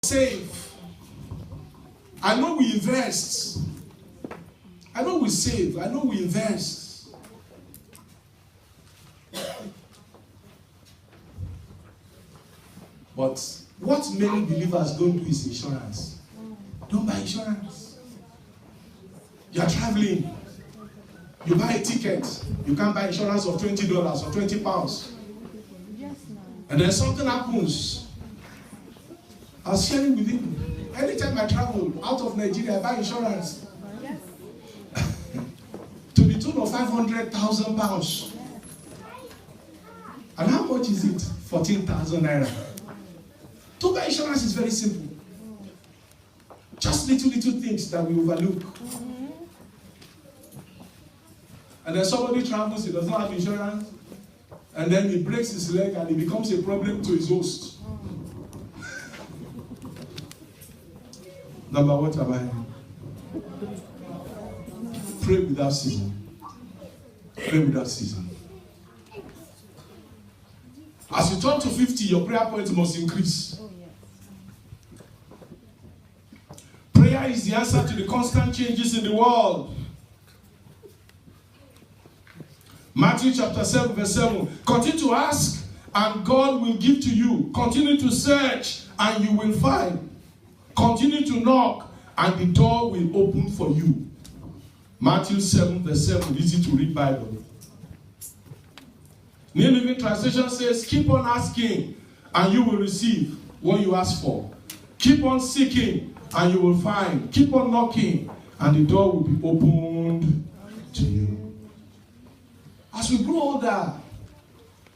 save. I know we invest. I know we save. I know we invest. But what many believers don't do is insurance. Don't buy insurance. You are traveling. You buy a ticket. You can't buy insurance of $20 or £20. And then something happens. I was sharing with him. Anytime I travel out of Nigeria, I buy insurance. To the tune of £500,000. And how much is it? 14,000 naira. To buy insurance is very simple. Just little things that we overlook. And then somebody travels, he does not have insurance, and then he breaks his leg and it becomes a problem to his host. Number what am I? Pray without ceasing. Pray without ceasing. As you turn to 50, your prayer point must increase. Prayer is the answer to the constant changes in the world. Matthew chapter 7 verse 7. Continue to ask and God will give to you. Continue to search and you will find. Continue to knock and the door will open for you. Matthew 7 verse 7. Easy to read Bible. New Living Translation says, keep on asking and you will receive what you ask for. Keep on seeking and you will find. Keep on knocking and the door will be opened to you. As we grow older,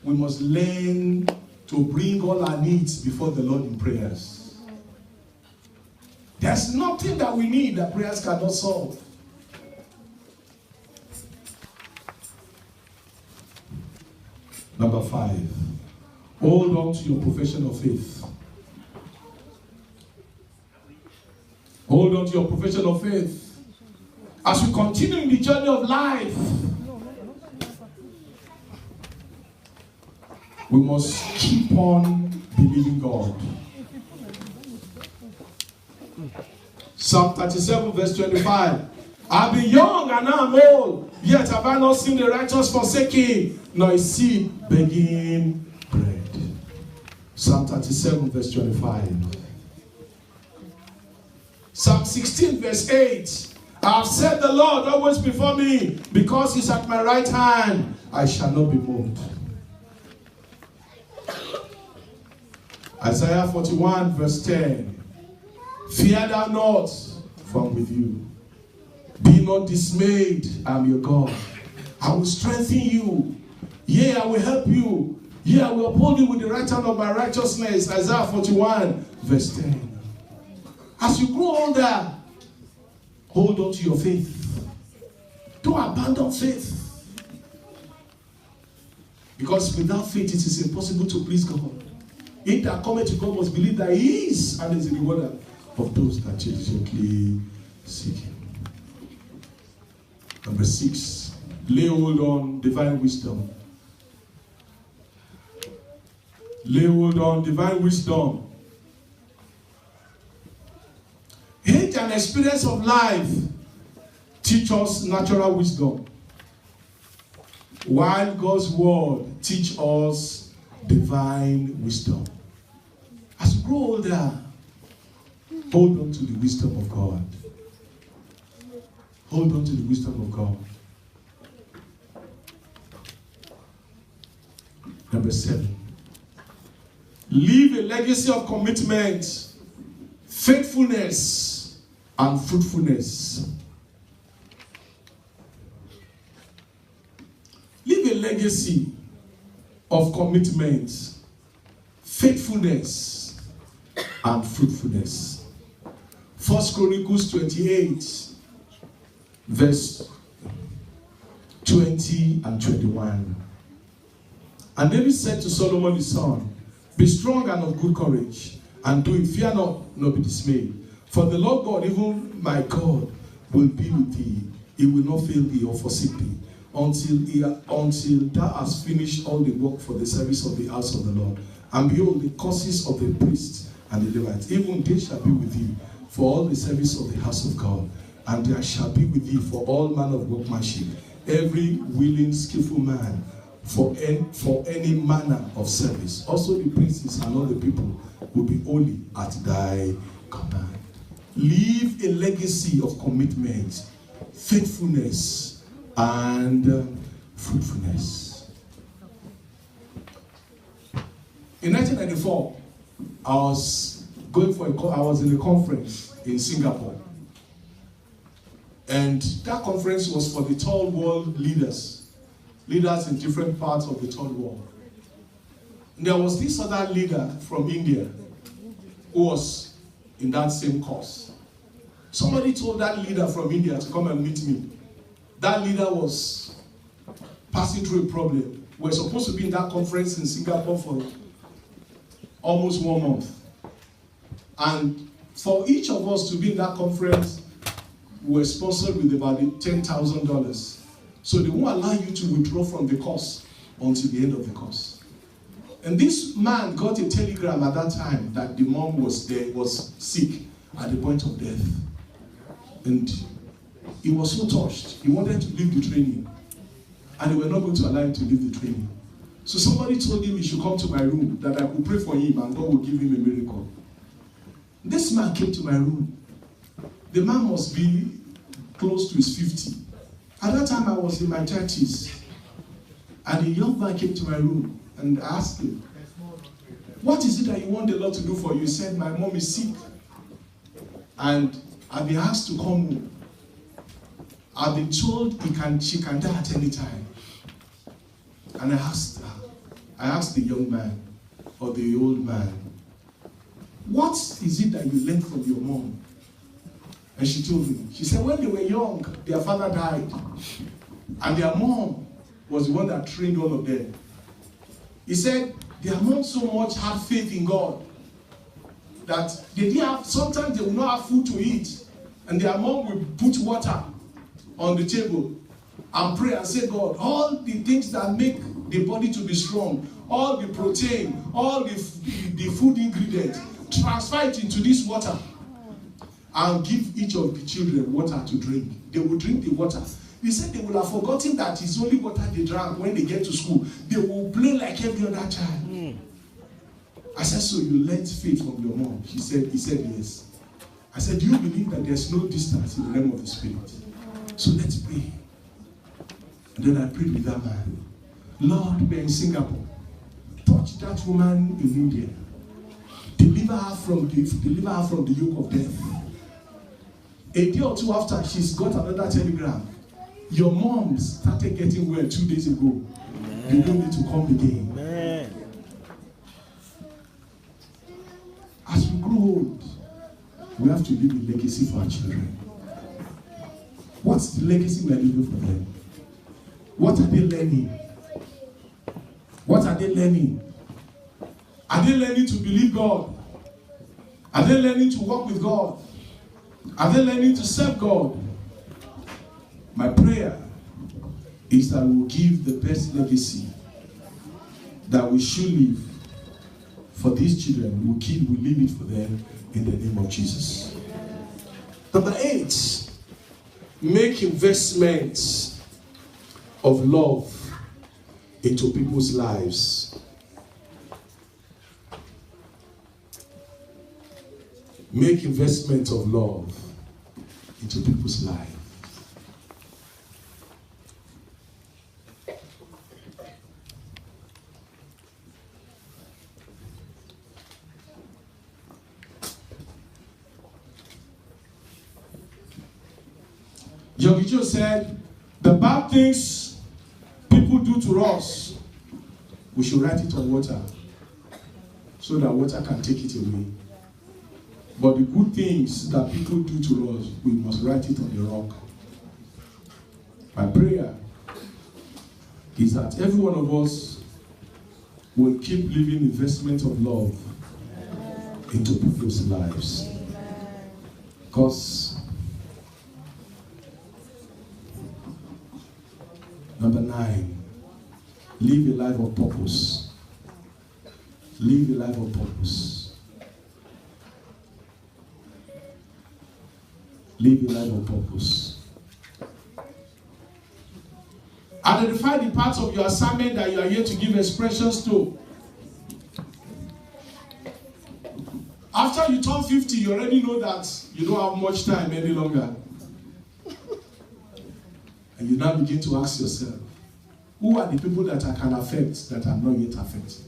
we must learn to bring all our needs before the Lord in prayers. There's nothing that we need that prayers cannot solve. Number 5, hold on to your profession of faith. Hold on to your profession of faith. As we continue in the journey of life, we must keep on believing God. Psalm 37 verse 25. I've been young and now I'm old, yet have I not seen the righteous forsaken, nor his seed begging bread. Psalm 37 verse 25. Psalm 16 verse 8. I have set the Lord always before me, because he's at my right hand, I shall not be moved. Isaiah 41 verse 10. Fear thou not, for I'm with you. Be not dismayed, I am your God. I will strengthen you. Yea, I will help you. Yea, I will uphold you with the right hand of my righteousness. Isaiah 41 verse 10. As you grow older, hold on to your faith. Don't abandon faith. Because without faith, it is impossible to please God. He that cometh to God must believe that he is and is the rewarder of those that diligently seek him. Number 6, lay hold on divine wisdom. Lay hold on divine wisdom. Age and experience of life teach us natural wisdom, while God's word teach us divine wisdom. As you grow older, hold on to the wisdom of God. Hold on to the wisdom of God. Number 7. Leave a legacy of commitment, faithfulness, and fruitfulness. Leave a legacy of commitment, faithfulness, and fruitfulness. 1 Chronicles 28, verse 20 and 21. And David said to Solomon his son, be strong and of good courage, and do it, fear not, nor be dismayed. For the Lord God, even my God, will be with thee. He will not fail thee or forsake thee, until thou hast finished all the work for the service of the house of the Lord. And behold, the causes of the priests and the Levites, even they shall be with thee for all the service of the house of God, and there shall be with thee for all manner of workmanship, every willing, skillful man, for any manner of service. Also the princes and all the people will be holy at thy command. Leave a legacy of commitment, faithfulness, and fruitfulness. In 1994, I was in a conference in Singapore. And that conference was for the third world leaders in different parts of the third world. And there was this other leader from India who was in that same course. Somebody told that leader from India to come and meet me. That leader was passing through a problem. We were supposed to be in that conference in Singapore for almost 1 month. And for each of us to be in that conference, we were sponsored with about $10,000. So they won't allow you to withdraw from the course until the end of the course. And this man got a telegram at that time that the mom was sick at the point of death. And he was so touched. He wanted to leave the training. And they were not going to allow him to leave the training. So somebody told him he should come to my room, that I could pray for him and God would give him a miracle. This man came to my room. The man must be close to his 50. At that time, I was in my 30s. And a young man came to my room and asked him, what is it that you want the Lord to do for you? He said, my mom is sick. And I've been asked to come home. I've been told she can die at any time. And I asked the young man, or the old man, what is it that you learned from your mom? And she told me, she said, when they were young, their father died. And their mom was the one that trained all of them. He said, their mom so much had faith in God that they didn't have, sometimes they would not have food to eat. And their mom would put water on the table and pray and say, God, all the things that make the body to be strong, all the protein, all the food ingredients, transfer it into this water and give each of the children water to drink. They will drink the water. He said they will have forgotten that it's only water they drank when they get to school. They will play like every other child. I said, so you learned faith from your mom? He said yes. I said, do you believe that there's no distance in the realm of the spirit? So let's pray. And then I prayed with that man. Lord, we're in Singapore. Touch that woman in India. Deliver her from the yoke of death. A day or two after, she's got another telegram. Your mom started getting well 2 days ago. Amen. You don't need to come again. Amen. As we grow old, we have to leave a legacy for our children. What's the legacy we are leaving for them? What are they learning? What are they learning? Are they learning to believe God? Are they learning to walk with God? Are they learning to serve God? My prayer is that we will give the best legacy that we should leave for these children. We leave it for them in the name of Jesus. Number 8, make investments of love into people's lives. Make investment of love into people's lives. Yogijo said, the bad things people do to us, we should write it on water so that water can take it away. But the good things that people do to us, we must write it on the rock. My prayer is that every one of us will keep living investment of love into people's lives. Because number 9, live a life of purpose. Live a life of purpose. Live a life of purpose. Identify the parts of your assignment that you are here to give expressions to. After you turn 50, you already know that you don't have much time any longer. And you now begin to ask yourself, who are the people that I can affect that I'm not yet affected?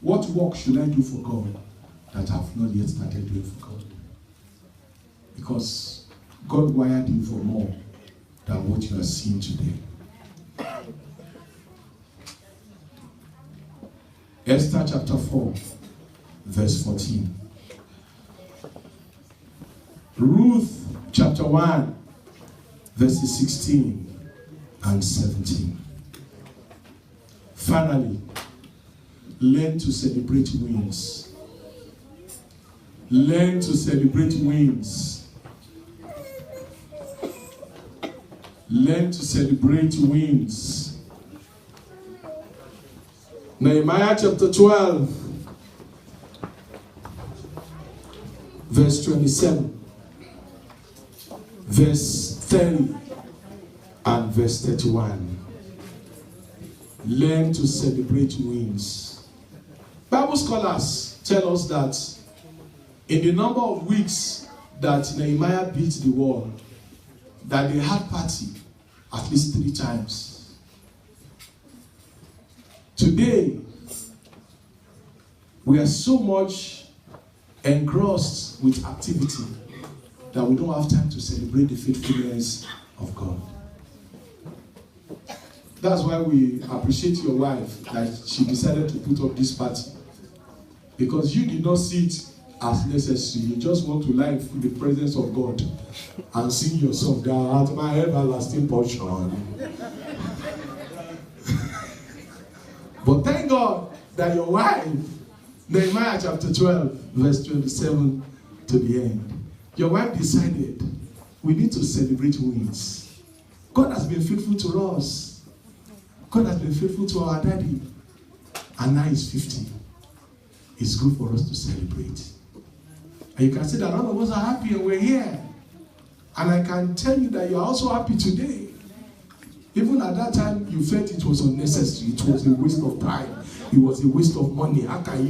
What work should I do for God that I've not yet started doing for God? Because God wired you for more than what you are seeing today. Esther chapter 4, verse 14. Ruth chapter 1, verses 16 and 17. Finally, learn to celebrate wins. Learn to celebrate wins. Learn to celebrate wins. Nehemiah chapter 12, verse 27, verse 30, and verse 31. Learn to celebrate wins. Bible scholars tell us that in the number of weeks that Nehemiah beat the wall, that they had party at least 3 times. Today, we are so much engrossed with activity that we don't have time to celebrate the faithfulness of God. That's why we appreciate your wife that she decided to put up this party. Because you did not see it as necessary. You just want to lie in the presence of God and sing your song, "Thou art my everlasting portion." But thank God that your wife, Nehemiah chapter 12, verse 27 to the end, your wife decided we need to celebrate wins. God has been faithful to us. God has been faithful to our daddy. And now he's 50. It's good for us to celebrate. And you can see that all of us are happy and we're here. And I can tell you that you're also happy today. Even at that time, you felt it was unnecessary. It was a waste of time. It was a waste of money. How can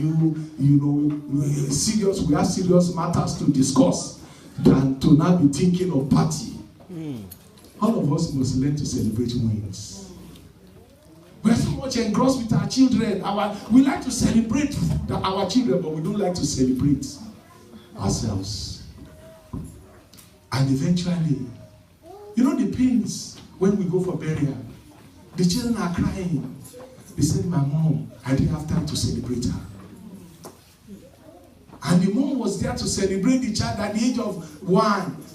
we have serious matters to discuss than to now be thinking of party. All of us must learn to celebrate wins. We are so much engrossed with our children. We like to celebrate our children, but we don't like to celebrate ourselves. And eventually, the pains when we go for burial, the children are crying. They said, "My mom, I didn't have time to celebrate her." And the mom was there to celebrate the child at the age of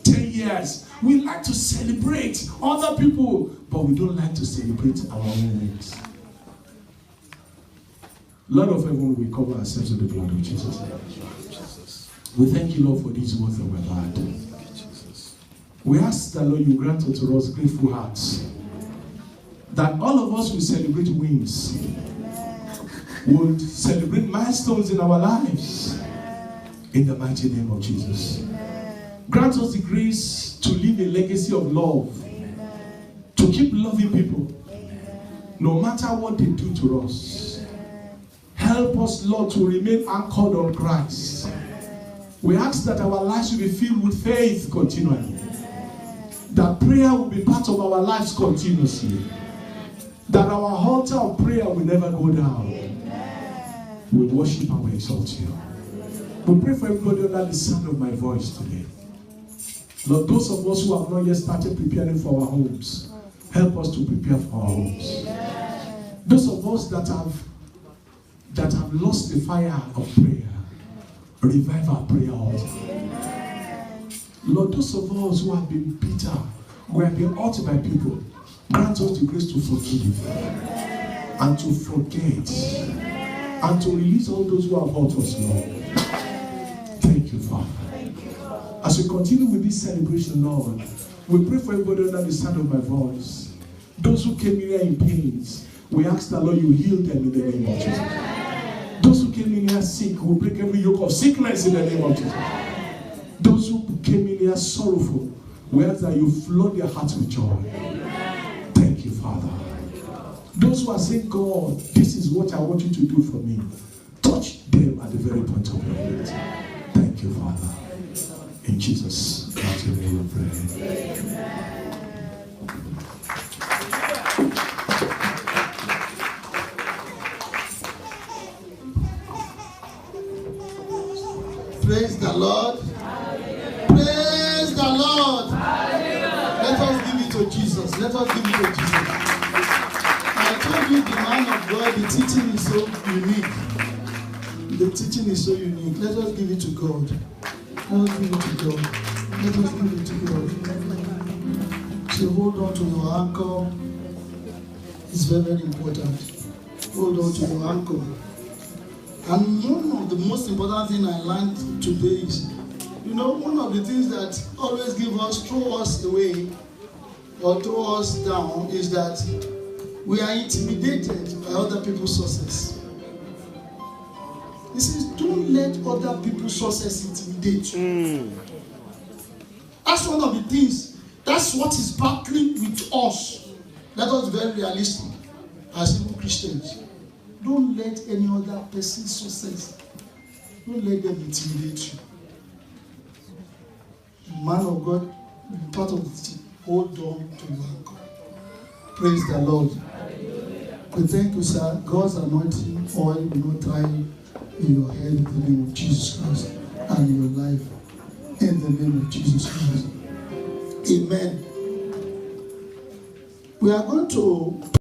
10 years. We like to celebrate other people, but we don't like to celebrate our own wins. Lord of heaven, we cover ourselves with the blood of Jesus. We thank you, Lord, for these words that we've had. We ask that, Lord, you grant unto us grateful hearts. That all of us will celebrate wins. Will celebrate milestones in our lives. In the mighty name of Jesus. Grant us the grace to live a legacy of love. To keep loving people. No matter what they do to us. Help us, Lord, to remain anchored on Christ. We ask that our lives will be filled with faith continually. That prayer will be part of our lives continuously. That our altar of prayer will never go down. We worship and we exalt you. We pray for everybody under the sound of my voice today. Lord, those of us who have not yet started preparing for our homes, help us to prepare for our homes. Those of us that have lost the fire of prayer, revive our prayer altar. Lord, those of us who have been bitter, who have been hurt by people, grant us the grace to forgive and to forget and to release all those who have hurt us, Lord. Thank you, Father. As we continue with this celebration, Lord, we pray for everybody under the sound of my voice. Those who came here in pains, we ask that, Lord, you heal them in the name of Jesus. Those who came in here sick, we break every yoke of sickness in the name of Jesus. Those who came in here sorrowful, whereas that you flood their hearts with joy. Thank you, Father. Those who are saying, God, this is what I want you to do for me. Touch them at the very point of your need. Thank you, Father. In Jesus' mighty name we pray. Praise the Lord. Praise the Lord. Let us give it to Jesus. Let us give it to Jesus. I told you the man of God, the teaching is so unique. The teaching is so unique. Let us give it to God. Let us give it to God. Let us give it to God. So hold on to your anchor. It's very, very important. Hold on to your anchor. And one of the most important things I learned today is, one of the things that always throw us away or throw us down is that we are intimidated by other people's success. He says, don't let other people's success intimidate you. That's one of the things. That's what is battling with us. Let us be very realistic as even Christians. Don't let any other person's success, don't let them intimidate you. Man of God, part of the team, hold on to your anchor. Praise the Lord. We thank you, sir. God's anointing oil will not dry in your head in the name of Jesus Christ and in your life in the name of Jesus Christ. Amen. We are going to